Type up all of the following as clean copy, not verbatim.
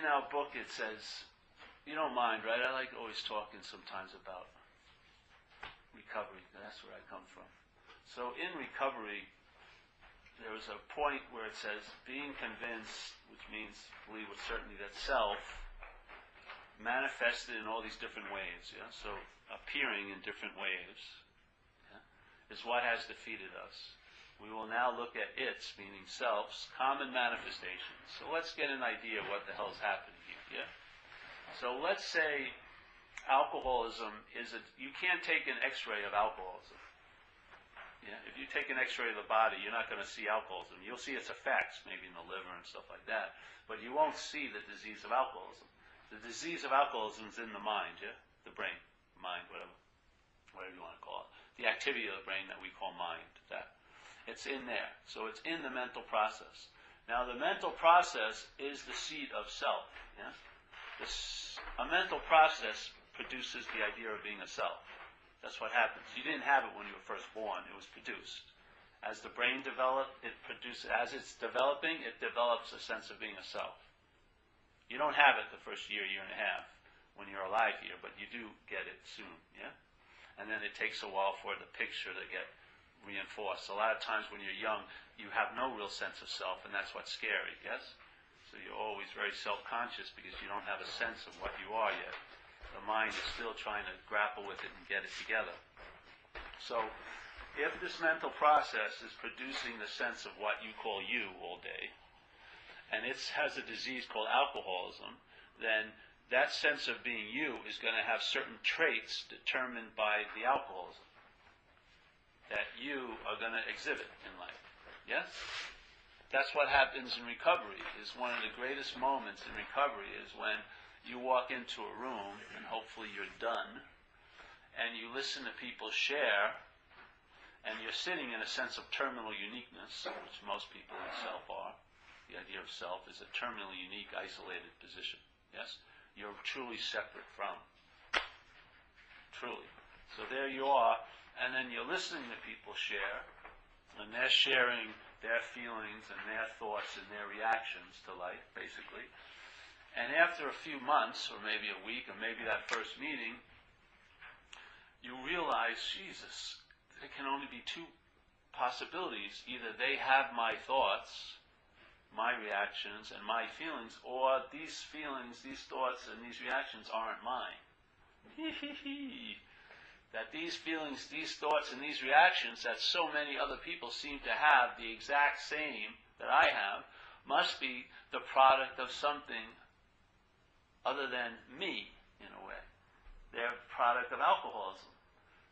in our book it says, you don't mind, right? I like always talking sometimes about recovery. That's where I come from. So in recovery, there was a point where it says, being convinced, which means believe with certainty that self manifested in all these different ways, yeah? So appearing in different ways, yeah, is what has defeated us. We will now look at its, meaning self's, common manifestations. So let's get an idea of what the hell's happening here, yeah? So let's say alcoholism is you can't take an x-ray of alcoholism. Yeah? If you take an x-ray of the body, you're not going to see alcoholism. You'll see its effects, maybe in the liver and stuff like that, but you won't see the disease of alcoholism. The disease of alcoholism is in the mind, yeah? The brain, mind, whatever you want to call it. The activity of the brain that we call mind, that. It's in there. So it's in the mental process. Now the mental process is the seed of self. Yeah? A mental process produces the idea of being a self. That's what happens. You didn't have it when you were first born. It was produced. As the brain developed, as it's developing, it develops a sense of being a self. You don't have it the first year, year and a half when you're alive here, but you do get it soon. Yeah? And then it takes a while for the picture to get reinforced. A lot of times when you're young, you have no real sense of self, and that's what's scary, yes? So you're always very self-conscious because you don't have a sense of what you are yet. The mind is still trying to grapple with it and get it together. So if this mental process is producing the sense of what you call you all day, and it has a disease called alcoholism, then that sense of being you is going to have certain traits determined by the alcoholism that you are going to exhibit in life. Yes? That's what happens in recovery. Is one of the greatest moments in recovery is when you walk into a room, and hopefully you're done, and you listen to people share, and you're sitting in a sense of terminal uniqueness, which most people in self are. The idea of self is a terminally unique, isolated position. Yes? You're truly separate from. Truly. So there you are, and then you're listening to people share, and they're sharing their feelings and their thoughts and their reactions to life, basically. And after a few months, or maybe a week, or maybe that first meeting, you realize, Jesus, there can only be two possibilities. Either they have my thoughts, my reactions, and my feelings, or these feelings, these thoughts, and these reactions aren't mine. That these feelings, these thoughts, and these reactions that so many other people seem to have the exact same that I have must be the product of something other than me, in a way. They're a product of alcoholism.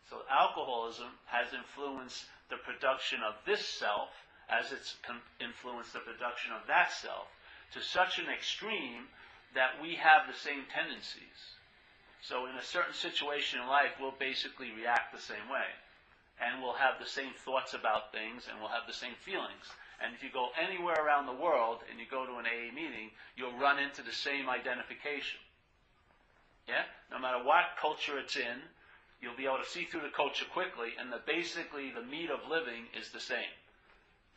So alcoholism has influenced the production of this self as it's influenced the production of that self to such an extreme that we have the same tendencies. So in a certain situation in life, we'll basically react the same way. And we'll have the same thoughts about things, and we'll have the same feelings. And if you go anywhere around the world, and you go to an AA meeting, you'll run into the same identification. Yeah? No matter what culture it's in, you'll be able to see through the culture quickly, and basically the meat of living is the same.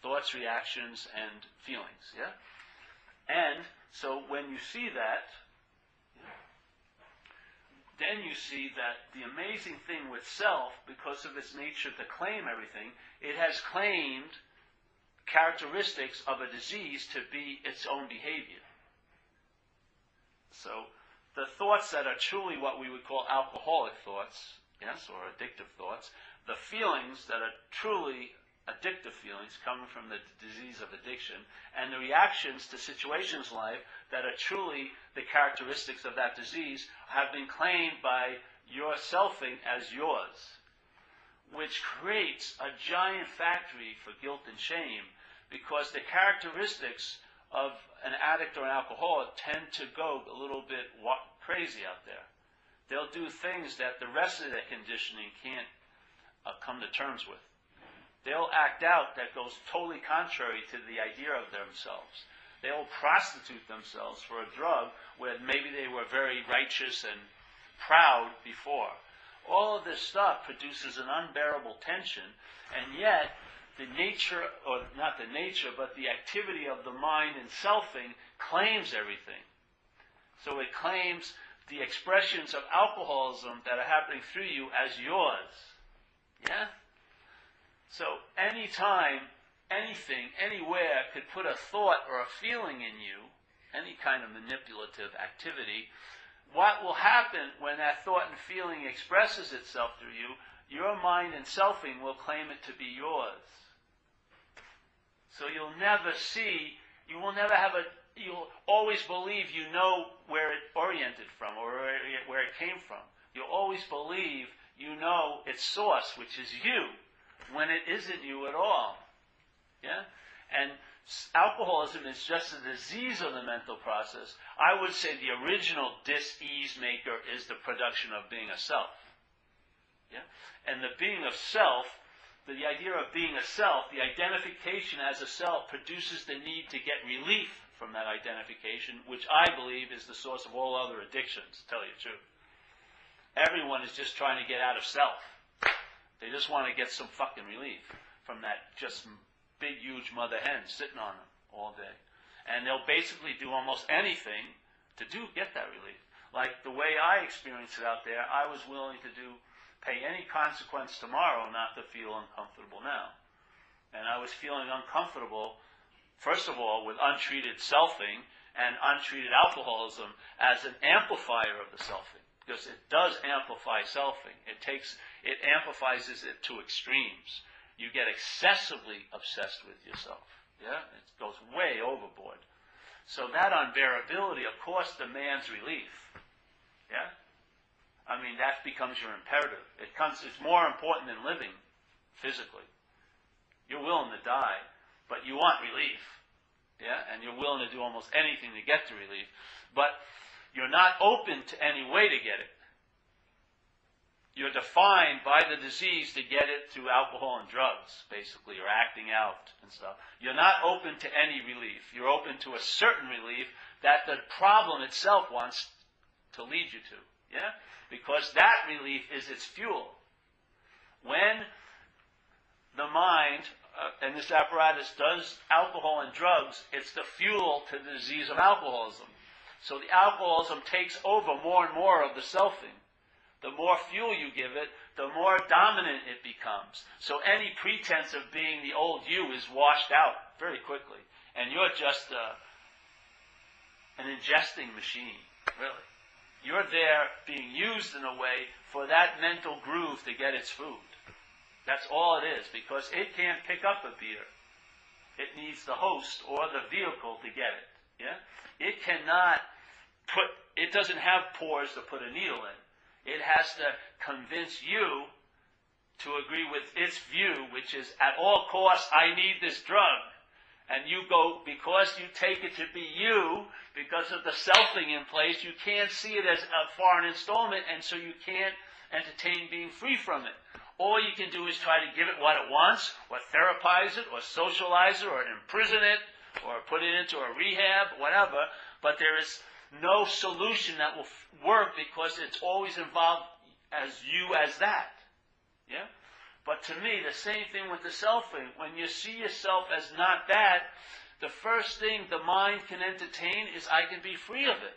Thoughts, reactions, and feelings. Yeah? And so when you see that, then you see that the amazing thing with self, because of its nature to claim everything, it has claimed characteristics of a disease to be its own behavior. So the thoughts that are truly what we would call alcoholic thoughts, yes, or addictive thoughts, the feelings that are truly addictive feelings coming from the disease of addiction, and the reactions to situations in life that are truly the characteristics of that disease have been claimed by your selfing as yours, which creates a giant factory for guilt and shame, because the characteristics of an addict or an alcoholic tend to go a little bit crazy out there. They'll do things that the rest of their conditioning can't come to terms with. They'll act out that goes totally contrary to the idea of themselves. They'll prostitute themselves for a drug where maybe they were very righteous and proud before. All of this stuff produces an unbearable tension, and yet the nature, or not the nature, but the activity of the mind in selfing claims everything. So it claims the expressions of alcoholism that are happening through you as yours. Yeah? So anytime, anything, anywhere could put a thought or a feeling in you, any kind of manipulative activity, what will happen when that thought and feeling expresses itself through you, your mind and selfing will claim it to be yours. So you'll never see, you'll always believe you know where it oriented from or where it came from. You'll always believe you know its source, which is you, when it isn't you at all. Yeah? And alcoholism is just a disease of the mental process. I would say the original dis-ease maker is the production of being a self. Yeah? And the being of self, the idea of being a self, the identification as a self produces the need to get relief from that identification, which I believe is the source of all other addictions, to tell you the truth. Everyone is just trying to get out of self. They just want to get some fucking relief from that just big, huge mother hen sitting on them all day. And they'll basically do almost anything to get that relief. Like the way I experienced it out there, I was willing to pay any consequence tomorrow not to feel uncomfortable now. And I was feeling uncomfortable, first of all, with untreated selfing and untreated alcoholism as an amplifier of the selfing. Because it does amplify selfing. It amplifies it to extremes. You get excessively obsessed with yourself. Yeah? It goes way overboard. So that unbearability, of course, demands relief. Yeah? I mean, that becomes your imperative. It's more important than living physically. You're willing to die, but you want relief. Yeah? And you're willing to do almost anything to get to relief. But you're not open to any way to get it. You're defined by the disease to get it through alcohol and drugs, basically, or acting out and stuff. You're not open to any relief. You're open to a certain relief that the problem itself wants to lead you to. Yeah? Because that relief is its fuel. When the mind, and this apparatus does alcohol and drugs, it's the fuel to the disease of alcoholism. So the alcoholism takes over more and more of the selfing. The more fuel you give it, the more dominant it becomes. So any pretense of being the old you is washed out very quickly. And you're just an ingesting machine, really. You're there being used in a way for that mental groove to get its food. That's all it is, because it can't pick up a beer. It needs the host or the vehicle to get it. Yeah? It doesn't have pores to put a needle in. It has to convince you to agree with its view, which is, at all costs, I need this drug. And you go, because you take it to be you, because of the selfing in place, you can't see it as a foreign installment, and so you can't entertain being free from it. All you can do is try to give it what it wants, or therapize it, or socialize it, or imprison it, or put it into a rehab, whatever, but there is no solution that will work because it's always involved as you as that. Yeah? But to me, the same thing with the selfing. When you see yourself as not that, the first thing the mind can entertain is I can be free of it.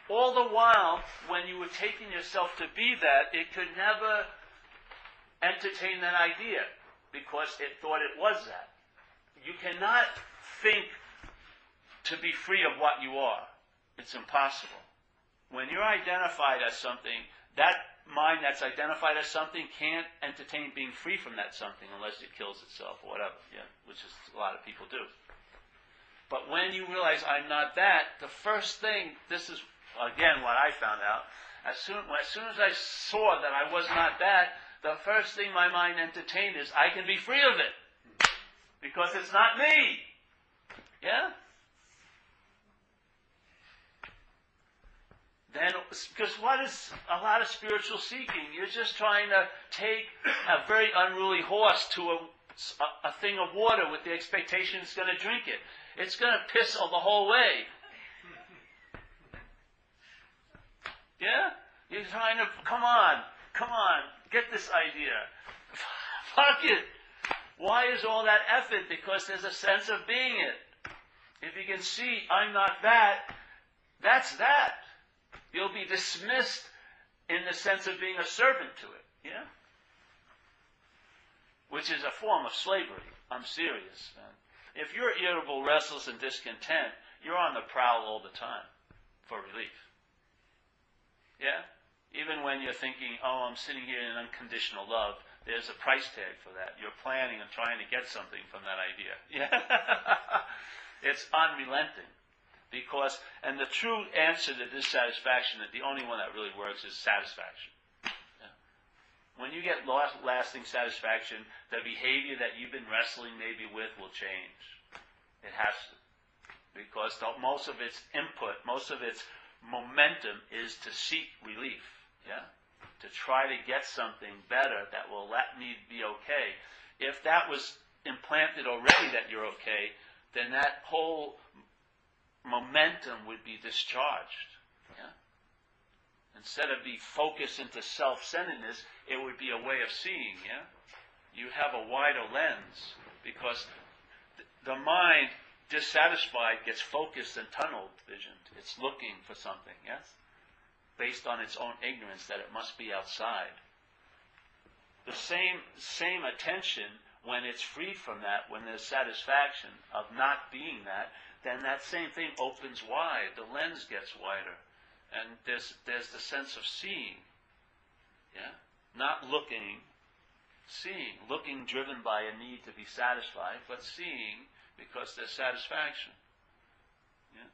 All the while, when you were taking yourself to be that, it could never entertain that idea because it thought it was that. You cannot think to be free of what you are. It's impossible. When you're identified as something, that mind that's identified as something can't entertain being free from that something unless it kills itself or whatever, yeah, which is a lot of people do. But when you realize I'm not that, the first thing, this is, again, what I found out, as soon as I saw that I was not that, the first thing my mind entertained is I can be free of it. Because it's not me. Yeah? Then, because what is a lot of spiritual seeking? You're just trying to take a very unruly horse to a thing of water with the expectation it's going to drink it. It's going to piss all the whole way. Yeah? You're trying to, come on, get this idea. Fuck it. Why is all that effort? Because there's a sense of being it. If you can see, I'm not that, That's that. You'll be dismissed in the sense of being a servant to it. Yeah? Which is a form of slavery. I'm serious, man. If you're irritable, restless, and discontent, you're on the prowl all the time for relief. Yeah? Even when you're thinking, oh, I'm sitting here in unconditional love, there's a price tag for that. You're planning and trying to get something from that idea. Yeah? It's unrelenting. Because, and the true answer to dissatisfaction, that the only one that really works is satisfaction. Yeah? When you get lasting satisfaction, the behavior that you've been wrestling maybe with will change. It has to. Because most of its input, most of its momentum is to seek relief. Yeah? To try to get something better that will let me be okay. If that was implanted already that you're okay, then that whole momentum would be discharged. Yeah? Instead of be focused into self-centeredness, it would be a way of seeing. Yeah? You have a wider lens because the mind, dissatisfied, gets focused and tunnel visioned. It's looking for something. Yes? Based on its own ignorance that it must be outside. The same attention, when it's free from that, when there's satisfaction of not being that, then that same thing opens wide. The lens gets wider. And there's the sense of seeing. Yeah? Not looking, seeing. Looking driven by a need to be satisfied, but seeing because there's satisfaction. Yeah?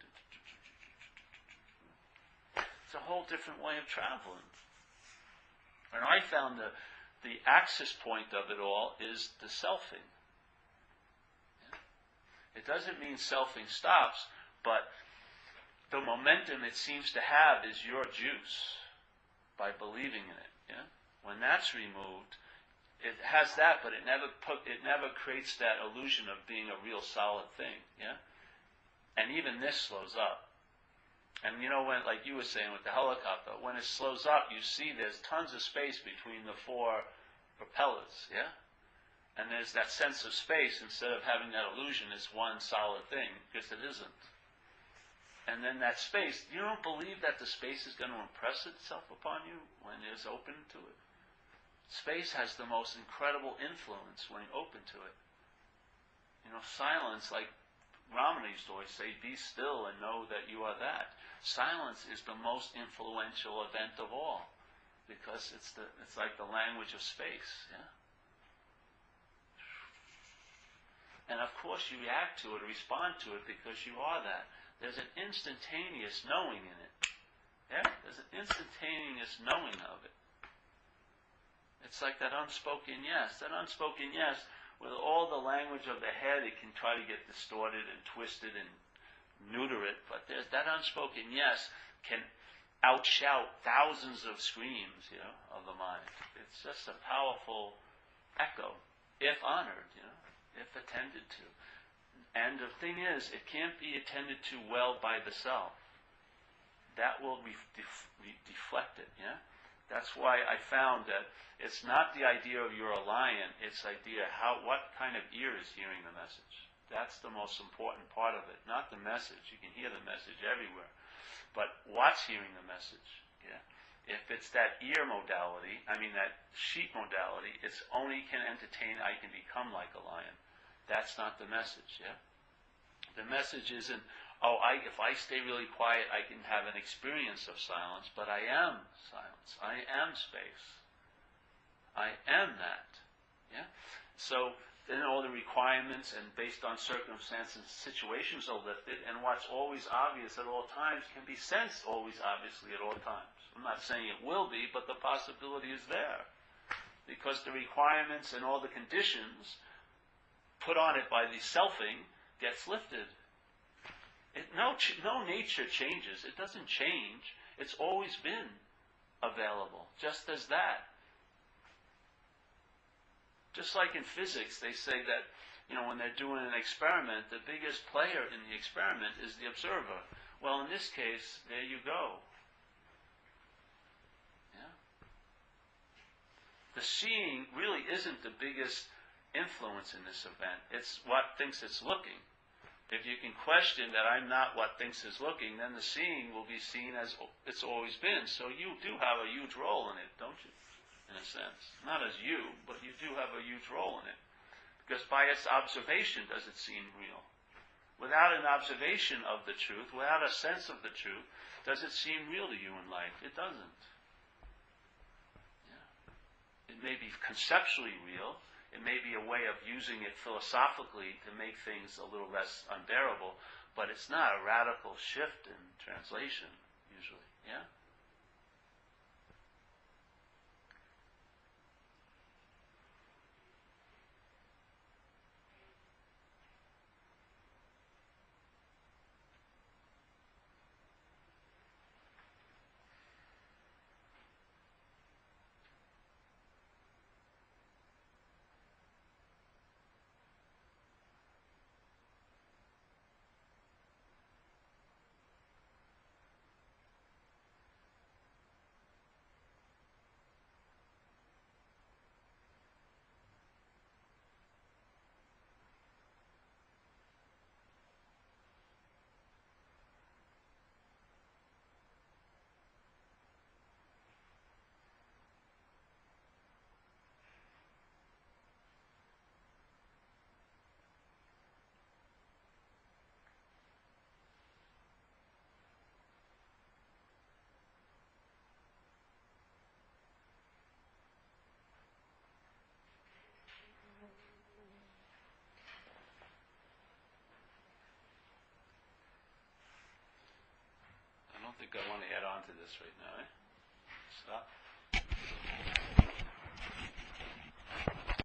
It's a whole different way of traveling. And I found the axis point of it all is the selfing. Yeah? It doesn't mean selfing stops, but the momentum it seems to have is your juice by believing in it. Yeah? When that's removed, it has that, but it never creates that illusion of being a real solid thing. Yeah? And even this slows up. And you know, when, like you were saying with the helicopter, when it slows up, you see there's tons of space between the four propellers, yeah? And there's that sense of space, instead of having that illusion, it's one solid thing, because it isn't. And then that space, you don't believe that the space is going to impress itself upon you when it's open to it? Space has the most incredible influence when you're open to it. You know, silence, like Ramana used to always say, be still and know that you are that. Silence is the most influential event of all, because it's like the language of space. Yeah? And of course you react to it, respond to it, because you are that. There's an instantaneous knowing in it. Yeah? There's an instantaneous knowing of it. It's like that unspoken yes. That unspoken yes, with all the language of the head, it can try to get distorted and twisted and neuter it, but there's that unspoken yes can outshout thousands of screams, you know, of the mind. It's just a powerful echo, if honored, you know, if attended to. And the thing is, it can't be attended to well by the self. That will deflect it, yeah? That's why I found that it's not the idea of you're a lion, it's the idea what kind of ear is hearing the message. That's the most important part of it, not the message. You can hear the message everywhere. But what's hearing the message? Yeah. If it's that ear modality, that sheep modality, it's only can entertain, I can become like a lion. That's not the message, yeah? The message isn't, if I stay really quiet, I can have an experience of silence, but I am silence. I am space. I am that. Yeah? So then all the requirements and based on circumstances, situations are lifted, and what's always obvious at all times can be sensed always obviously at all times. I'm not saying it will be, but the possibility is there. Because the requirements and all the conditions put on it by the selfing gets lifted. No nature changes. It doesn't change. It's always been available, just as that. Just like in physics, they say that, when they're doing an experiment, the biggest player in the experiment is the observer. Well, in this case, there you go. Yeah? The seeing really isn't the biggest influence in this event. It's what thinks it's looking. If you can question that I'm not what thinks is looking, then the seeing will be seen as it's always been. So you do have a huge role in it, don't you? In a sense. Not as you, but you do have a huge role in it. Because by its observation does it seem real. Without an observation of the truth, without a sense of the truth, does it seem real to you in life? It doesn't. Yeah. It may be conceptually real. It may be a way of using it philosophically to make things a little less unbearable, but it's not a radical shift in translation, usually. Yeah? I don't think I want to add on to this right now, eh? Stop.